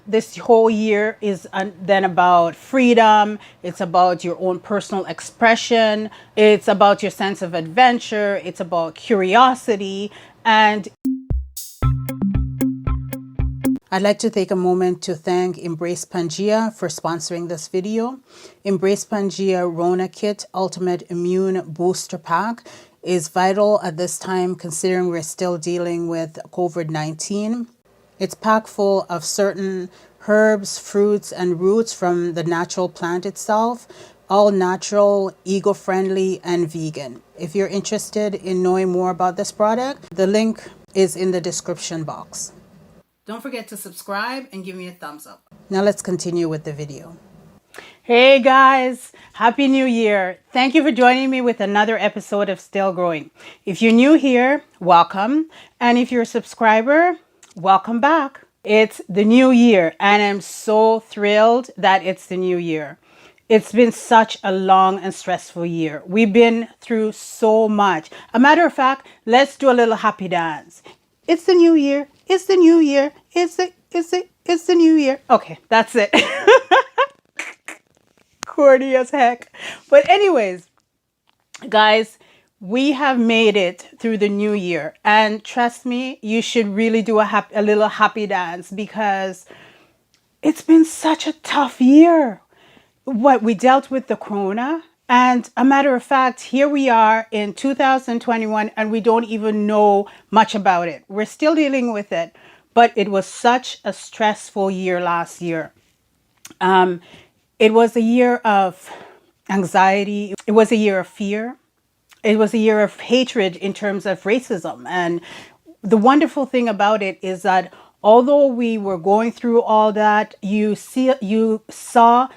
This whole year is then about freedom. It's about your own personal expression. It's about your sense of adventure. It's about curiosity. And I'd like to take a moment to thank Embrace Pangea for sponsoring this video. Embrace Pangea Rona Kit Ultimate Immune Booster Pack is vital at this time considering we're still dealing with COVID-19. It's packed full of certain herbs, fruits, and roots from the natural plant itself, all natural, eco-friendly, and vegan. If you're interested in knowing more about this product, the link is in the description box. Don't forget to subscribe and give me a thumbs up. Now let's continue with the video. Hey guys, Happy New Year. Thank you for joining me with another episode of Still Growing. If you're new here, welcome. And if you're a subscriber, welcome back. It's the new year and I'm so thrilled that it's the new year. It's been such a long and stressful year. We've been through so much. A matter of fact, let's do a little happy dance. It's the new year. It's the new year. It's the new year. Okay, that's it. Corny as heck. But anyways, guys, we have made it through the new year. And trust me, you should really do a little happy dance because it's been such a tough year. What we dealt with the corona. And a matter of fact, here we are in 2021 and we don't even know much about it. We're still dealing with it, but it was such a stressful year last year. It was a year of anxiety. It was a year of fear. It was a year of hatred in terms of racism. And the wonderful thing about it is that although we were going through all that, you saw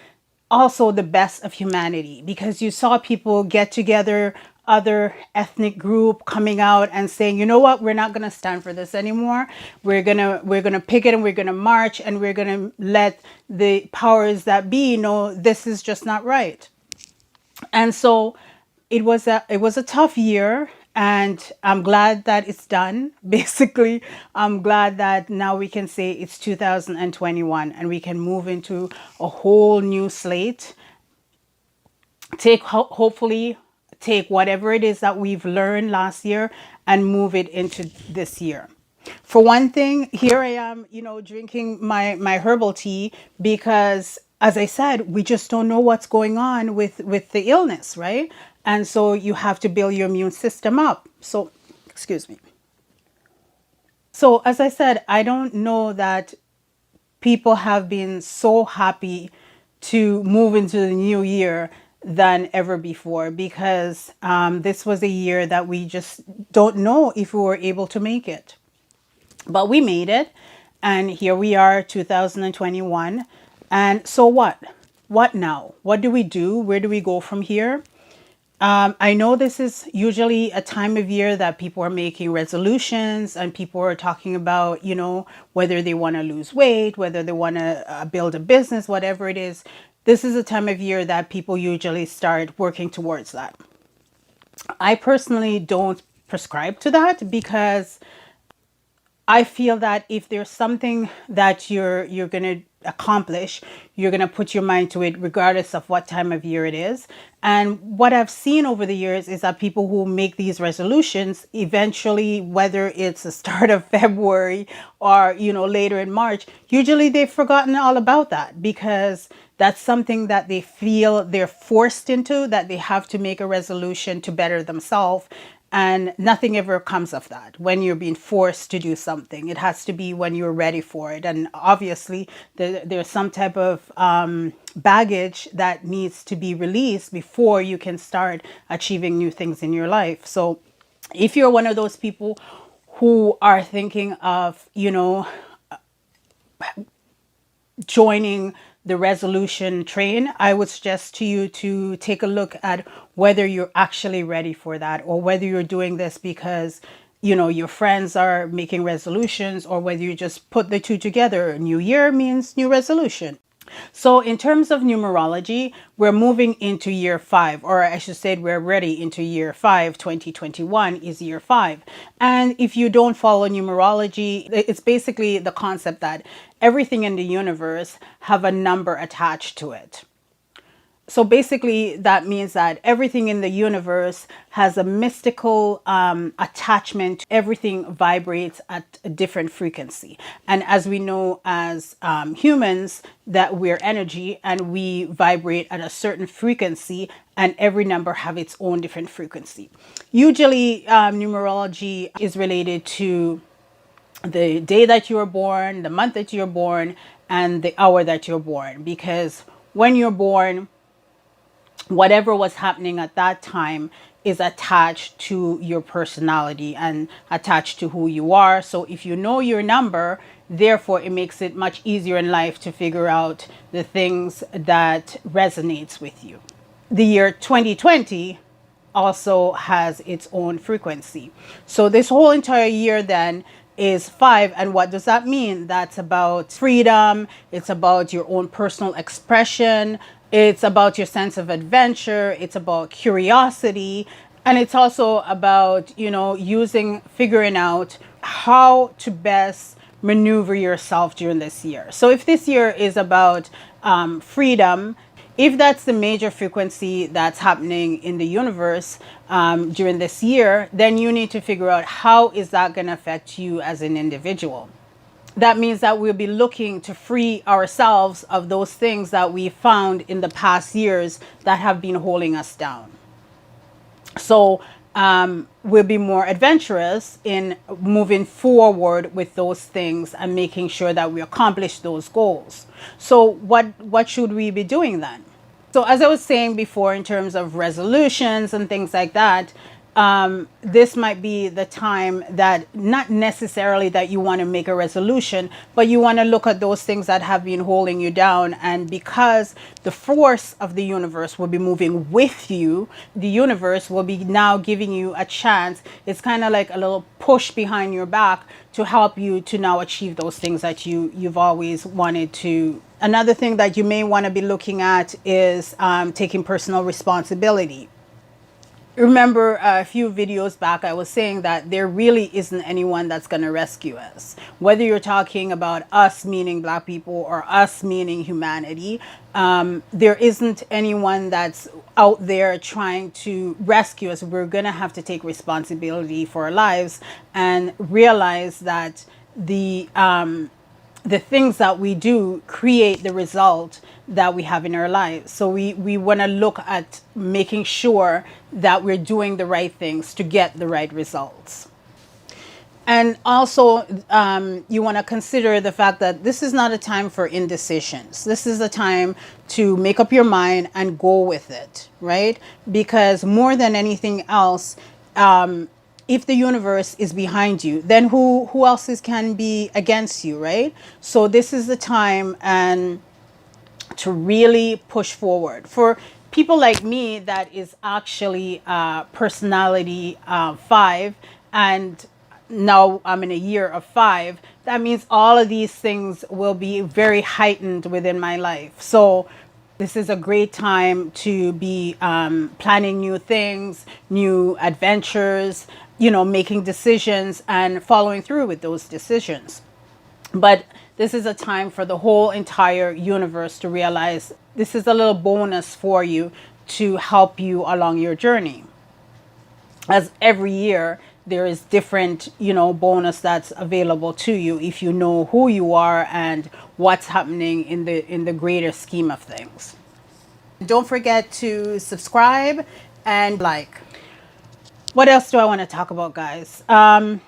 also the best of humanity because you saw people get together, other ethnic group coming out and saying, you know what, we're not going to stand for this anymore. We're going to picket and we're going to march and we're going to let the powers that be know this is just not right. And so it was a tough year. And I'm glad that it's done. Basically, I'm glad that now we can say it's 2021 and we can move into a whole new slate. Hopefully take whatever it is that we've learned last year and move it into this year. For one thing, here I am, drinking my herbal tea because, as I said, we just don't know what's going on with the illness, right? And so you have to build your immune system up. So, excuse me. So, as I said, I don't know that people have been so happy to move into the new year than ever before because this was a year that we just don't know if we were able to make it. But we made it. And here we are, 2021. And so what? What now? What do we do? Where do we go from here? I know this is usually a time of year that people are making resolutions and people are talking about, whether they want to lose weight, whether they want to build a business, whatever it is. This is a time of year that people usually start working towards that. I personally don't prescribe to that because I feel that if there's something that you're going to accomplish, you're going to put your mind to it regardless of what time of year it is. And what I've seen over the years is that people who make these resolutions eventually, whether it's the start of February or, later in March, usually they've forgotten all about that because that's something that they feel they're forced into, that they have to make a resolution to better themselves. And nothing ever comes of that when you're being forced to do something. It has to be when you're ready for it. And obviously, there's some type of baggage that needs to be released before you can start achieving new things in your life. So if you're one of those people who are thinking of, joining the resolution train, I would suggest to you to take a look at whether you're actually ready for that or whether you're doing this because, your friends are making resolutions or whether you just put the two together. New year means new resolution. So in terms of numerology, we're moving into year five, or I should say we're ready into year five. 2021 is year five. And if you don't follow numerology, it's basically the concept that everything in the universe have a number attached to it. So basically, that means that everything in the universe has a mystical attachment. Everything vibrates at a different frequency. And as we know, as humans, that we're energy and we vibrate at a certain frequency, and every number have its own different frequency. Usually, numerology is related to the day that you were born, the month that you're born, and the hour that you're born. Because when you're born, whatever was happening at that time is attached to your personality and attached to who you are. So if you know your number, therefore it makes it much easier in life to figure out the things that resonates with you. The year 2020 also has its own frequency. So this whole entire year then is five. And what does that mean? That's about freedom. It's about your own personal expression. It's about your sense of adventure. It's about curiosity. And it's also about, figuring out how to best maneuver yourself during this year. So if this year is about freedom, if that's the major frequency that's happening in the universe during this year, then you need to figure out how is that going to affect you as an individual. That means that we'll be looking to free ourselves of those things that we found in the past years that have been holding us down. So we'll be more adventurous in moving forward with those things and making sure that we accomplish those goals. So what should we be doing then? So as I was saying before, in terms of resolutions and things like that, this might be the time that not necessarily that you want to make a resolution, but you want to look at those things that have been holding you down. And because the force of the universe will be moving with you, the universe will be now giving you a chance. It's kind of like a little push behind your back to help you to now achieve those things that you've always wanted to. Another thing that you may want to be looking at is taking personal responsibility. Remember a few videos back, I was saying that there really isn't anyone that's going to rescue us. Whether you're talking about us, meaning Black people, or us, meaning humanity, there isn't anyone that's out there trying to rescue us. We're going to have to take responsibility for our lives and realize that the things that we do create the result that we have in our lives. So we want to look at making sure that we're doing the right things to get the right results. And also, you want to consider the fact that this is not a time for indecisions. This is a time to make up your mind and go with it, right? Because more than anything else, if the universe is behind you, then who else can be against you, right? So this is the time and to really push forward. For people like me, that is actually personality 5, and now I'm in a year of 5. That means all of these things will be very heightened within my life. So this is a great time to be planning new things, new adventures, making decisions and following through with those decisions. But this is a time for the whole entire universe to realize this is a little bonus for you to help you along your journey. As every year, there is different, bonus that's available to you if you know who you are and what's happening in the greater scheme of things. Don't forget to subscribe and like. What else do I want to talk about, guys? I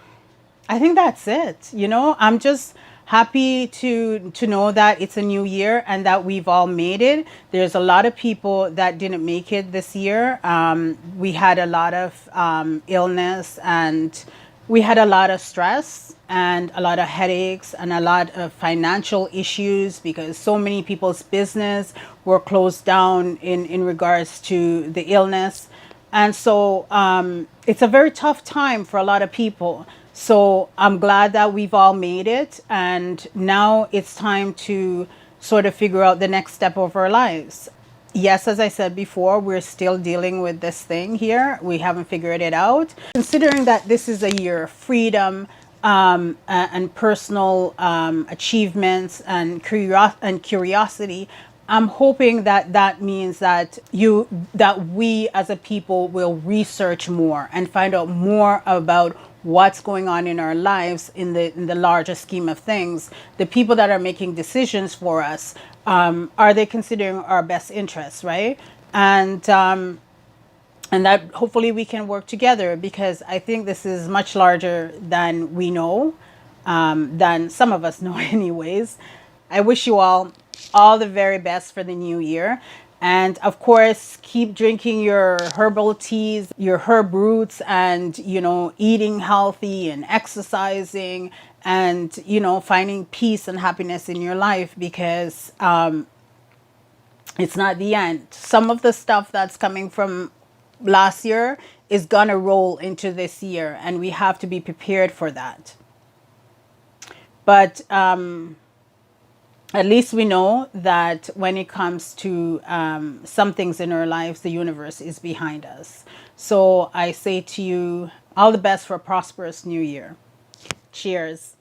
think that's it. I'm just happy to know that it's a new year and that we've all made it. There's a lot of people that didn't make it this year. We had a lot of illness, and we had a lot of stress and a lot of headaches and a lot of financial issues because so many people's business were closed down in regards to the illness. And so it's a very tough time for a lot of people. So I'm glad that we've all made it. And now it's time to sort of figure out the next step of our lives. Yes, as I said before, we're still dealing with this thing here. We haven't figured it out. Considering that this is a year of freedom, and personal achievements and curiosity, I'm hoping that that means that we as a people will research more and find out more about what's going on in our lives in the larger scheme of things. The people that are making decisions for us, are they considering our best interests, right? And that hopefully we can work together, because I think this is much larger than we know, than some of us know anyways. I wish you all the very best for the new year. And of course, keep drinking your herbal teas, your herb roots, and, eating healthy and exercising, and, finding peace and happiness in your life, because it's not the end. Some of the stuff that's coming from last year is gonna roll into this year, and we have to be prepared for that. But at least we know that when it comes to some things in our lives, the universe is behind us. So I say to you, all the best for a prosperous new year. Cheers.